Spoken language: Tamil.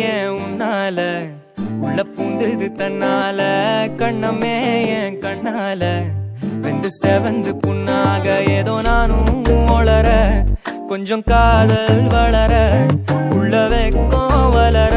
ஏன் உன்னால உள்ள பூந்தது தன்னால கண்ணமே என் கண்ணால வெந்து செவந்து புண்ணாக ஏதோ நானும் ஒளர கொஞ்சம் காதல் வளர உள்ள வெக்கம் வளர